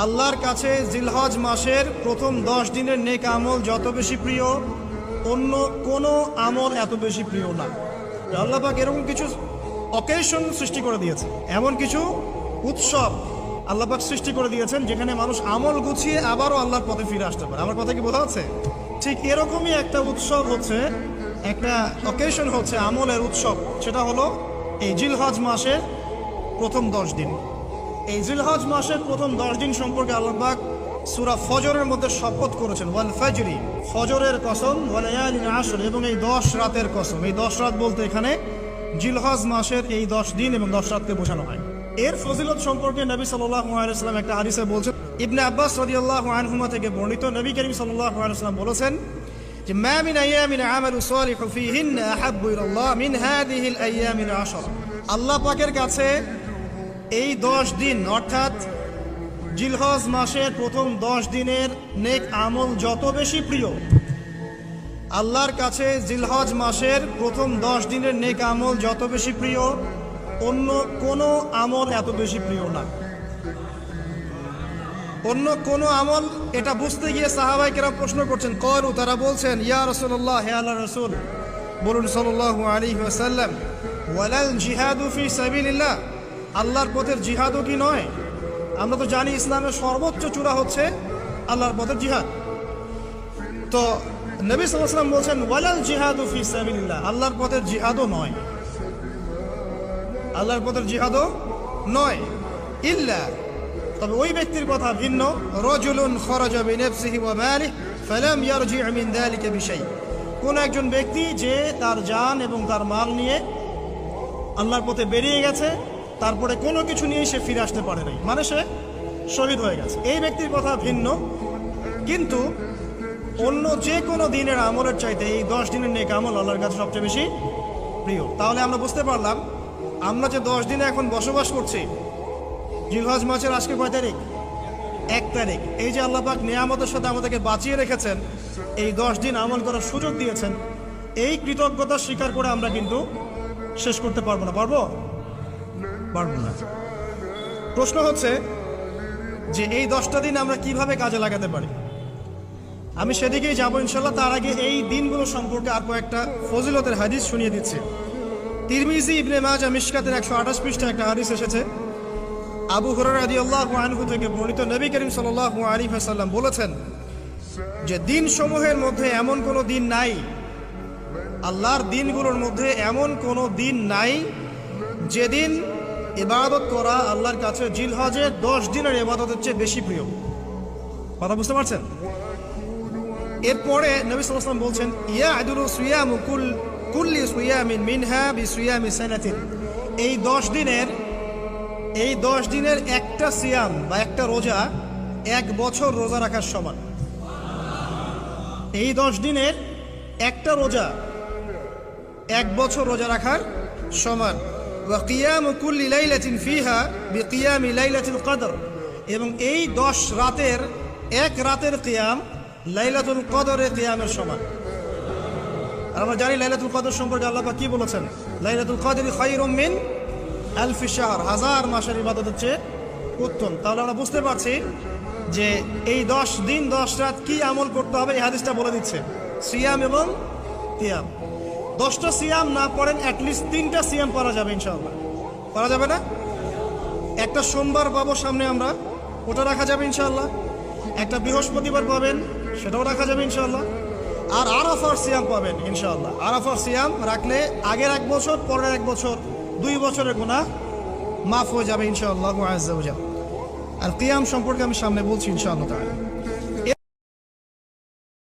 আল্লাহর কাছে জিলহজ মাসের প্রথম 10 দিনের নেক আমল যত বেশি প্রিয়, অন্য কোনো আমল এত বেশি প্রিয় না। আল্লাহ পাক এরকম কিছু অকেশন সৃষ্টি করে দিয়েছে, এমন কিছু উৎসব আল্লাহ পাক সৃষ্টি করে দিয়েছেন যেখানে মানুষ আমল গুছিয়ে আবারও আল্লাহর পথে ফিরে আসতে পারে। আমার কথা কি বোঝা যাচ্ছে? ঠিক এরকমই একটা উৎসব হচ্ছে, একটা অকেশন হচ্ছে আমলের উৎসব, সেটা হলো এই জিলহজ মাসের প্রথম 10 দিন। এই জিলহজ মাসের প্রথম 10 দিন সম্পর্কে আল্লাহ পাক সূরা ফজরের মধ্যে শপথ করেছেন, ওয়াল ফাজরি, ফজরের কসম, ওয়া লায়ালিন আশর, এবং এই 10 রাতের কসম। এই 10 রাত বলতে এখানে জিলহজ মাসের এই 10 দিন এবং 10 রাতকে বোঝানো হয়। এর ফজিলত সম্পর্কে নবী সাল্লাল্লাহু আলাইহি ওয়াসাল্লাম একটা হাদিসে বলছেন, ইবনে আব্বাস রাদিয়াল্লাহু আনহুমা থেকে বর্ণিত, নবী করিম সাল্লাল্লাহু আলাইহি ওয়াসাল্লাম বলেছেন যে মা মিন আইয়ামিন আমালু সালিহু ফীহিন্না আহাব্বু ইলাল্লাহ মিন হাযিহিল আইয়ামিল আশরা। আল্লাহ পাকের কাছে এই 10 দিন অর্থাৎ জিলহজ মাসের প্রথম 10 দিনের নেক আমল যত বেশি প্রিয়, আল্লাহর কাছে জিলহজ মাসের প্রথম 10 দিনের নেক আমল যত বেশি প্রিয়, অন্য কোনো আমল এত বেশি প্রিয় না। অন্য কোনো আমল, এটা বুঝতে গিয়ে সাহাবায়ে কেরাম প্রশ্ন করছেন, ক্বালু, তারা বলছেন, ইয়া রাসূলুল্লাহ, হে আল্লাহর রাসূল, বলুন সাল্লাল্লাহু আলাইহি ওয়াসাল্লাম, ওয়ালাল জিহাদু ফি সাবিলিল্লাহ, আল্লাহর পথের জিহাদও কি নয়? আমরা তো জানি ইসলামের সর্বোচ্চ চূড়া হচ্ছে আল্লাহর পথের জিহাদ। তো নবী সাল্লাল্লাহু আলাইহি ওয়াসাল্লাম বলছেন, ওয়ালাল জিহাদু ফি সাবিলিল্লাহ, আল্লাহর পথের জিহাদও নয়, আল্লাহর পথের জিহাদও নয়, ইল্লা, তবে ওই ব্যক্তির কথা ভিন্ন, রাজুলুন খারাজা বিনাফসিহি ওয়া মালিহি ফালাম ইয়ারজি মিন যালিকা বিশাই, কোন একজন ব্যক্তি যে তার জান এবং তার মাল নিয়ে আল্লাহর পথে বেরিয়ে গেছে, তারপরে কোনো কিছু নিয়ে সে ফিরে আসতে পারে নাই, মানে সে শহীদ হয়ে গেছে, এই ব্যক্তির কথা ভিন্ন। কিন্তু অন্য যে কোনো দিনের আমলের চাইতে এই 10 দিনের নেক আমল আল্লাহর কাছে সবচেয়ে বেশি প্রিয়। তাহলে আমরা বুঝতে পারলাম, আমরা যে 10 দিনে এখন বসবাস করছি, জিলহজ মাসের আজকে কয় তারিখ? 1 তারিখ। এই যে আল্লাহ পাক নিয়ামতের সাথে আমাদেরকে বাঁচিয়ে রেখেছেন, এই 10 দিন আমল করার সুযোগ দিয়েছেন, এই কৃতজ্ঞতা স্বীকার করে আমরা কিন্তু শেষ করতে পারবো না। পারবো না। প্রশ্ন হচ্ছে যে এই 10টা দিন আমরা কিভাবে কাজে লাগাতে পারি। আমি সেদিকেই যাবো ইনশাল্লাহ। তার আগে এই দিনগুলো সম্পর্কে আর কয়েকটা ফজিলতের হাদিস শুনিয়ে দিচ্ছি। তিরমিজি, ইবনে মাজাহ, মিশকাতের 128 পৃষ্ঠায় একটা হাদিস এসেছে, আবু হুরায়রা রাদিয়াল্লাহু আনহু থেকে বর্ণিত, নবী করিম সাল্লাল্লাহু আলাইহি ওয়াসাল্লাম বলেছেন যে দিন সমূহের মধ্যে এমন কোনো দিন নাই, আল্লাহর দিনগুলোর মধ্যে এমন কোনো দিন নাই যেদিন ইবাদত করা আল্লাহর কাছে জিলহজের 10 দিনের ইবাদতের চেয়ে বেশি প্রিয়। কথা বুঝতে পারছেন? এরপরে নবী সাল্লাল্লাহু আলাইহি ওয়াসাল্লাম বলছেন, ইয়াদুলু সিয়ামু কুল্লি সিয়ামিন মিনহা বিসিয়ামি সানাতিন, এই 10 দিনের একটা সিয়াম বা একটা রোজা 1 বছর রোজা রাখার সমান। এই 10 দিনের একটা রোজা 1 বছর রোজা রাখার সমান। ওয়া কিয়ামু কুল্লি লাইলাতিন ফিহা বিকিয়ামি লাইলাতুল কদর, এবং এই 10 রাতের এক রাতের কিয়াম লাইলাতুল কদরের কিয়ামের সমান। আর আমরা জানি লাইলাতুল কদর সম্পর্কে আল্লাহ পাক কি বলেছেন, লাইলাতুল কদরি খায়রুম মিন আলফি শাহর, 1000 মাসের ইবাদতের চেয়ে উত্তম। তাহলে আমরা বুঝতে পারছি যে এই 10 দিন 10 রাত কি আমল করতে হবে, এই হাদিসটা বলে দিচ্ছে, সিয়াম এবং কিয়াম। 10টা সিয়াম না পড়েন, অ্যাটলিস্ট 3টা সিয়াম পড়া যাবে ইনশাআল্লাহ। পড়া যাবে না? একটা সোমবার পাবো সামনে আমরা, ওটা রাখা যাবে ইনশাআল্লাহ। একটা বৃহস্পতিবার পাবেন, সেটাও রাখা যাবে ইনশাআল্লাহ। আর আরাফার সিয়াম পাবেন ইনশাআল্লাহ। আরাফার সিয়াম রাখলে আগের 1 বছর, পরের 1 বছর, 2 বছরের গুনাহ মাফ হয়ে যাবে ইনশাআল্লাহ আযজা ওয়া জাল। আর কিয়াম সম্পর্কে আমি সামনে বলছি ইনশাআল্লাহ তাআলা।